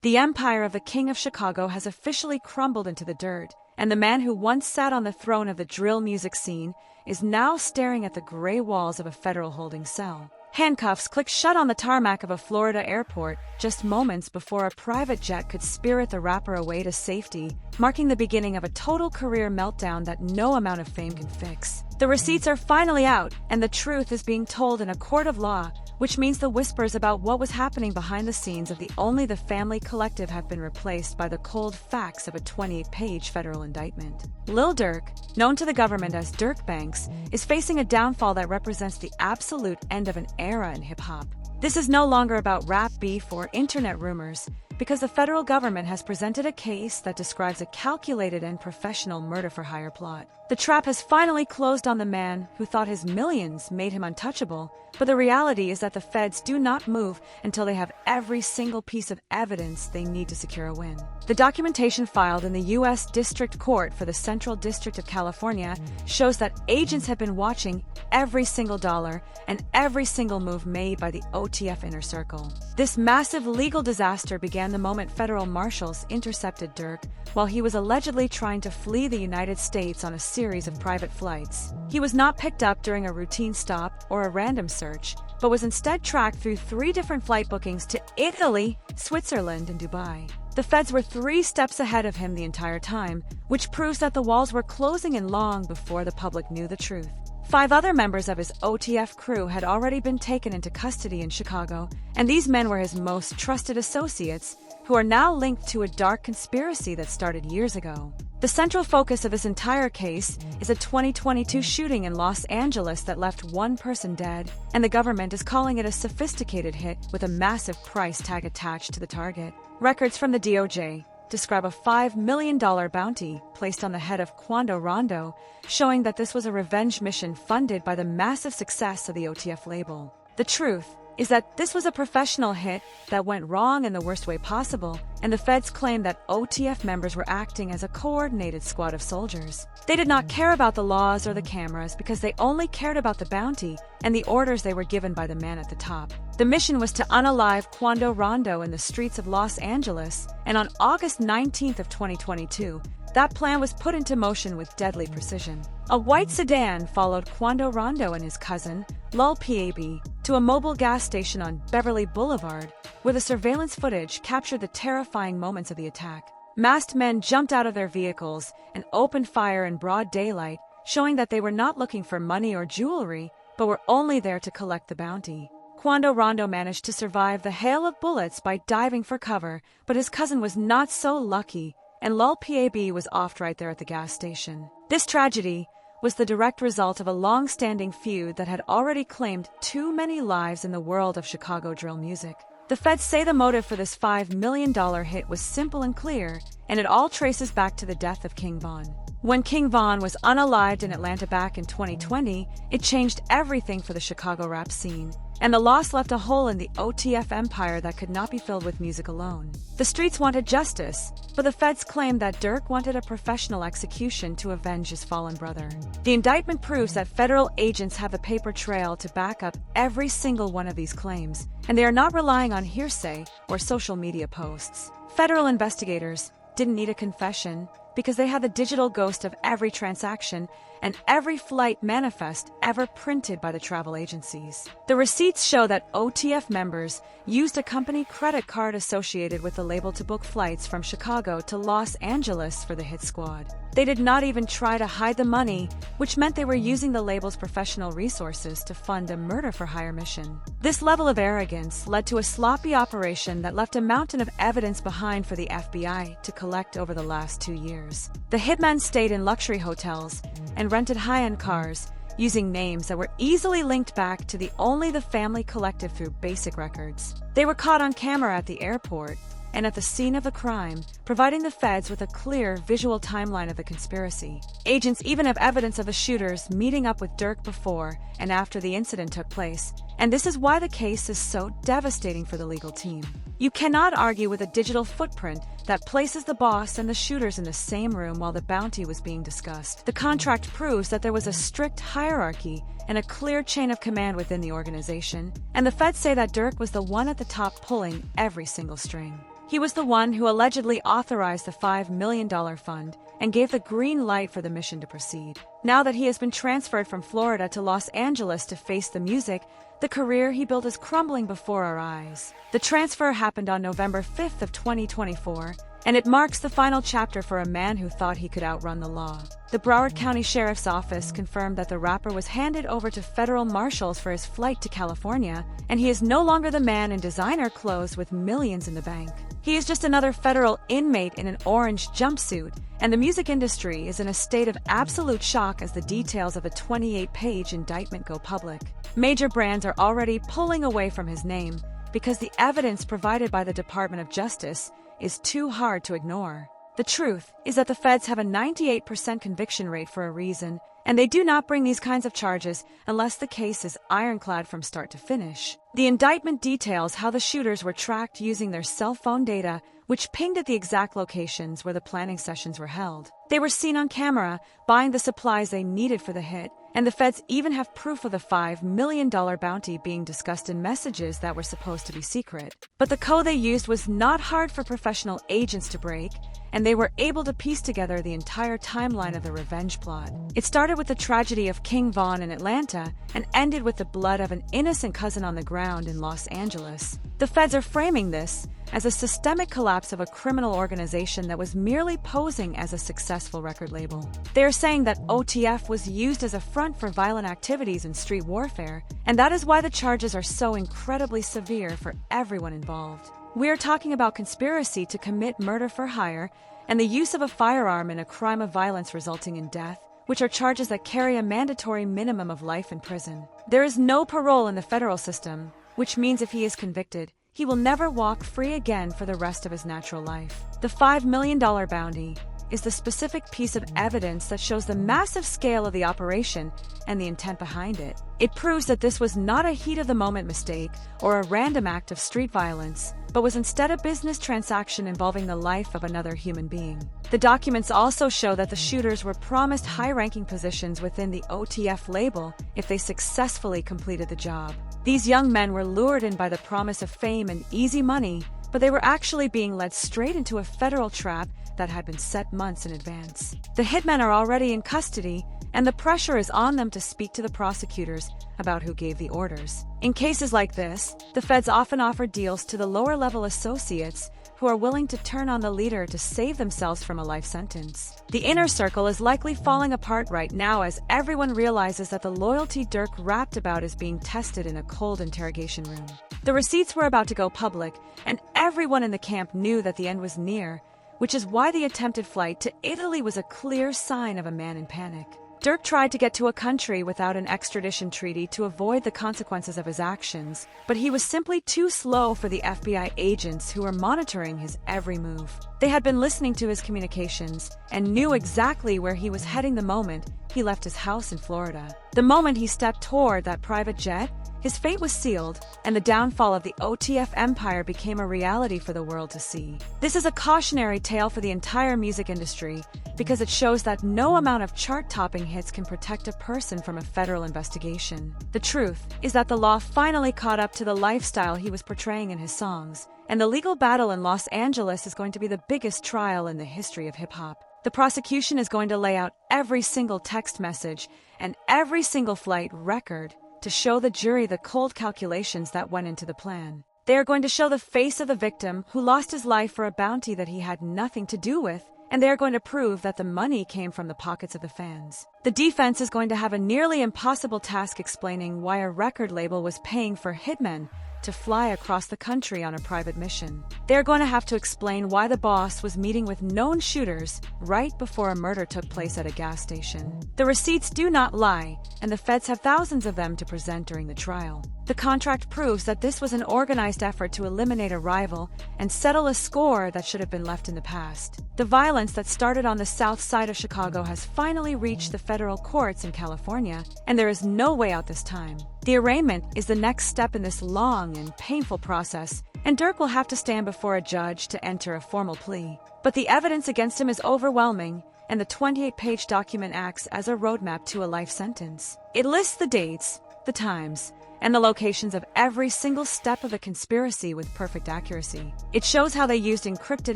The empire of the King of Chicago has officially crumbled into the dirt, and the man who once sat on the throne of the drill music scene is now staring at the gray walls of a federal holding cell. Handcuffs click shut on the tarmac of a Florida airport just moments before a private jet could spirit the rapper away to safety, marking the beginning of a total career meltdown that no amount of fame can fix. The receipts are finally out, and the truth is being told in a court of law, which means the whispers about what was happening behind the scenes of the Only the Family Collective have been replaced by the cold facts of a 28-page federal indictment. Lil Durk, known to the government as Durk Banks, is facing a downfall that represents the absolute end of an era in hip-hop. This is no longer about rap beef or internet rumors, because the federal government has presented a case that describes a calculated and professional murder-for-hire plot. The trap has finally closed on the man who thought his millions made him untouchable, but the reality is that the feds do not move until they have every single piece of evidence they need to secure a win. The documentation filed in the U.S. District Court for the Central District of California shows that agents have been watching every single dollar and every single move made by the OTF Inner Circle. This massive legal disaster began the moment federal marshals intercepted Durk while he was allegedly trying to flee the United States on a series of private flights. He was not picked up during a routine stop or a random search, but was instead tracked through 3 different flight bookings to Italy, Switzerland, and Dubai. The feds were 3 steps ahead of him the entire time, which proves that the walls were closing in long before the public knew the truth. 5 other members of his OTF crew had already been taken into custody in Chicago, and these men were his most trusted associates, who are now linked to a dark conspiracy that started years ago. The central focus of this entire case is a 2022 shooting in Los Angeles that left 1 person dead, and the government is calling it a sophisticated hit with a massive price tag attached to the target. Records from the DOJ describe a $5 million bounty placed on the head of Quando Rondo, showing that this was a revenge mission funded by the massive success of the OTF label. The truth is that this was a professional hit that went wrong in the worst way possible, and the feds claim that OTF members were acting as a coordinated squad of soldiers. They did not care about the laws or the cameras because they only cared about the bounty and the orders they were given by the man at the top. The mission was to unalive Quando Rondo in the streets of Los Angeles, and on August 19th of 2022, that plan was put into motion with deadly precision. A white sedan followed Quando Rondo and his cousin, Lul Pab, to a mobile gas station on Beverly Boulevard, where the surveillance footage captured the terrifying moments of the attack. Masked men jumped out of their vehicles and opened fire in broad daylight, showing that they were not looking for money or jewelry, but were only there to collect the bounty. Quando Rondo managed to survive the hail of bullets by diving for cover, but his cousin was not so lucky, and Lul Pab was offed right there at the gas station. This tragedy was the direct result of a long-standing feud that had already claimed too many lives in the world of Chicago drill music. The feds say the motive for this $5 million hit was simple and clear, and it all traces back to the death of King Von. When King Von was unalived in Atlanta back in 2020, it changed everything for the Chicago rap scene, and the loss left a hole in the OTF empire that could not be filled with music alone. The streets wanted justice, but the feds claimed that Durk wanted a professional execution to avenge his fallen brother. The indictment proves that federal agents have a paper trail to back up every single one of these claims, and they are not relying on hearsay or social media posts. Federal investigators didn't need a confession because they had the digital ghost of every transaction and every flight manifest ever printed by the travel agencies. The receipts show that OTF members used a company credit card associated with the label to book flights from Chicago to Los Angeles for the hit squad. They did not even try to hide the money, which meant they were using the label's professional resources to fund a murder-for-hire mission. This level of arrogance led to a sloppy operation that left a mountain of evidence behind for the FBI to collect over the last 2 years. The hitmen stayed in luxury hotels and rented high-end cars, using names that were easily linked back to the Only the Family Collective through basic records. They were caught on camera at the airport and at the scene of the crime, providing the feds with a clear visual timeline of the conspiracy. Agents even have evidence of the shooters meeting up with Durk before and after the incident took place, And this is why the case is so devastating for the legal team. You cannot argue with a digital footprint that places the boss and the shooters in the same room while the bounty was being discussed. The contract proves that there was a strict hierarchy and a clear chain of command within the organization, and the feds say that Durk was the one at the top pulling every single string. He was the one who allegedly authorized the $5 million fund and gave the green light for the mission to proceed. Now that he has been transferred from Florida to Los Angeles to face the music, the career he built is crumbling before our eyes. The transfer happened on November 5th of 2024, and it marks the final chapter for a man who thought he could outrun the law. The Broward County Sheriff's Office confirmed that the rapper was handed over to federal marshals for his flight to California, and he is no longer the man in designer clothes with millions in the bank. He is just another federal inmate in an orange jumpsuit, and the music industry is in a state of absolute shock as the details of the 28-page indictment go public. Major brands are already pulling away from his name because the evidence provided by the Department of Justice is too hard to ignore. The truth is that the feds have a 98% conviction rate for a reason, and they do not bring these kinds of charges unless the case is ironclad from start to finish. The indictment details how the shooters were tracked using their cell phone data, which pinged at the exact locations where the planning sessions were held. They were seen on camera, buying the supplies they needed for the hit, and the feds even have proof of the $5 million bounty being discussed in messages that were supposed to be secret. But the code they used was not hard for professional agents to break, and they were able to piece together the entire timeline of the revenge plot. It started with the tragedy of King Von in Atlanta and ended with the blood of an innocent cousin on the ground in Los Angeles. The feds are framing this as a systemic collapse of a criminal organization that was merely posing as a successful record label. They are saying that OTF was used as a front for violent activities and street warfare, and that is why the charges are so incredibly severe for everyone involved. We are talking about conspiracy to commit murder for hire and the use of a firearm in a crime of violence resulting in death, which are charges that carry a mandatory minimum of life in prison. There is no parole in the federal system, which means if he is convicted, he will never walk free again for the rest of his natural life. The $5 million bounty is the specific piece of evidence that shows the massive scale of the operation and the intent behind it. It proves that this was not a heat-of-the-moment mistake or a random act of street violence, but was instead a business transaction involving the life of another human being. The documents also show that the shooters were promised high-ranking positions within the OTF label if they successfully completed the job. These young men were lured in by the promise of fame and easy money, but they were actually being led straight into a federal trap that had been set months in advance. The hitmen are already in custody, and the pressure is on them to speak to the prosecutors about who gave the orders. In cases like this, the feds often offer deals to the lower-level associates who are willing to turn on the leader to save themselves from a life sentence. The inner circle is likely falling apart right now as everyone realizes that the loyalty Durk rapped about is being tested in a cold interrogation room. The receipts were about to go public, and everyone in the camp knew that the end was near, which is why the attempted flight to Italy was a clear sign of a man in panic. Durk tried to get to a country without an extradition treaty to avoid the consequences of his actions, but he was simply too slow for the FBI agents who were monitoring his every move. They had been listening to his communications and knew exactly where he was heading the moment he left his house in Florida. The moment he stepped toward that private jet, his fate was sealed, and the downfall of the OTF empire became a reality for the world to see. This is a cautionary tale for the entire music industry because it shows that no amount of chart-topping hits can protect a person from a federal investigation. The truth is that the law finally caught up to the lifestyle he was portraying in his songs, and the legal battle in Los Angeles is going to be the biggest trial in the history of hip-hop. The prosecution is going to lay out every single text message and every single flight record to show the jury the cold calculations that went into the plan. They are going to show the face of the victim who lost his life for a bounty that he had nothing to do with, and they are going to prove that the money came from the pockets of the fans. The defense is going to have a nearly impossible task explaining why a record label was paying for hitmen to fly across the country on a private mission. They are going to have to explain why the boss was meeting with known shooters right before a murder took place at a gas station. The receipts do not lie, and the feds have thousands of them to present during the trial. The contract proves that this was an organized effort to eliminate a rival and settle a score that should have been left in the past. The violence that started on the south side of Chicago has finally reached the federal courts in California, and there is no way out this time. The arraignment is the next step in this long and painful process, and Durk will have to stand before a judge to enter a formal plea. But the evidence against him is overwhelming, and the 28-page document acts as a roadmap to a life sentence. It lists the dates, the times, and the locations of every single step of the conspiracy with perfect accuracy. It shows how they used encrypted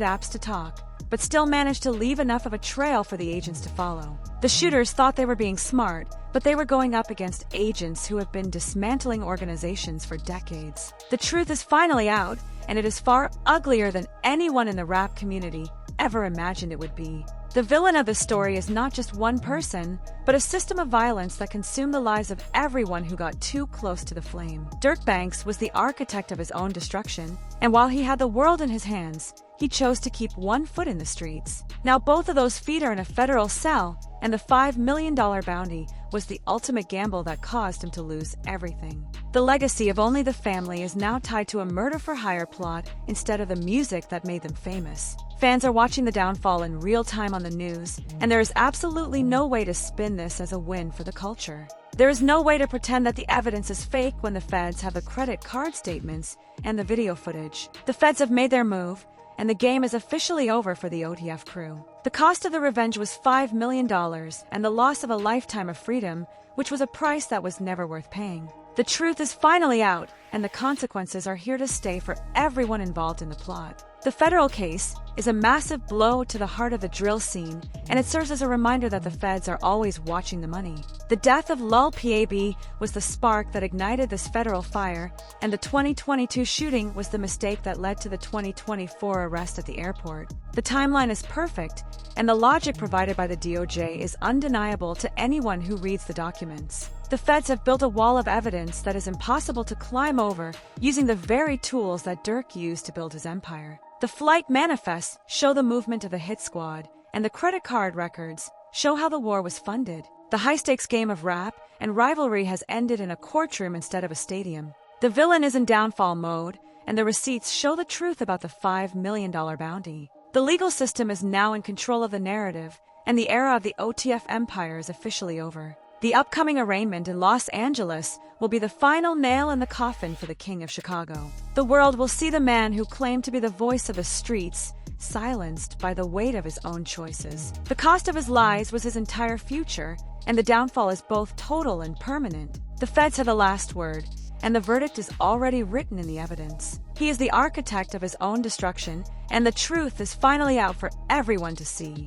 apps to talk, but still managed to leave enough of a trail for the agents to follow. The shooters thought they were being smart, but they were going up against agents who have been dismantling organizations for decades. The truth is finally out, and it is far uglier than anyone in the rap community ever imagined it would be. The villain of the story is not just one person, but a system of violence that consumed the lives of everyone who got too close to the flame. Durk Banks was the architect of his own destruction, and while he had the world in his hands, he chose to keep one foot in the streets. Now both of those feet are in a federal cell, and the $5 million bounty was the ultimate gamble that caused him to lose everything. The legacy of Only the Family is now tied to a murder-for-hire plot instead of the music that made them famous. Fans are watching the downfall in real time on the news, and there is absolutely no way to spin this as a win for the culture. There is no way to pretend that the evidence is fake when the feds have the credit card statements and the video footage. The feds have made their move, and the game is officially over for the OTF crew. The cost of the revenge was $5 million, and the loss of a lifetime of freedom, which was a price that was never worth paying. The truth is finally out, and the consequences are here to stay for everyone involved in the plot. The federal case is a massive blow to the heart of the drill scene, and it serves as a reminder that the feds are always watching the money. The death of Lul Pab was the spark that ignited this federal fire, and the 2022 shooting was the mistake that led to the 2024 arrest at the airport. The timeline is perfect, and the logic provided by the DOJ is undeniable to anyone who reads the documents. The feds have built a wall of evidence that is impossible to climb over using the very tools that Durk used to build his empire. The flight manifests show the movement of the hit squad, and the credit card records show how the war was funded. The high-stakes game of rap and rivalry has ended in a courtroom instead of a stadium. The villain is in downfall mode, and the receipts show the truth about the $5 million bounty. The legal system is now in control of the narrative, and the era of the OTF empire is officially over. The upcoming arraignment in Los Angeles will be the final nail in the coffin for the King of Chicago. The world will see the man who claimed to be the voice of the streets, silenced by the weight of his own choices. The cost of his lies was his entire future, and the downfall is both total and permanent. The feds have the last word, and the verdict is already written in the evidence. He is the architect of his own destruction, and the truth is finally out for everyone to see.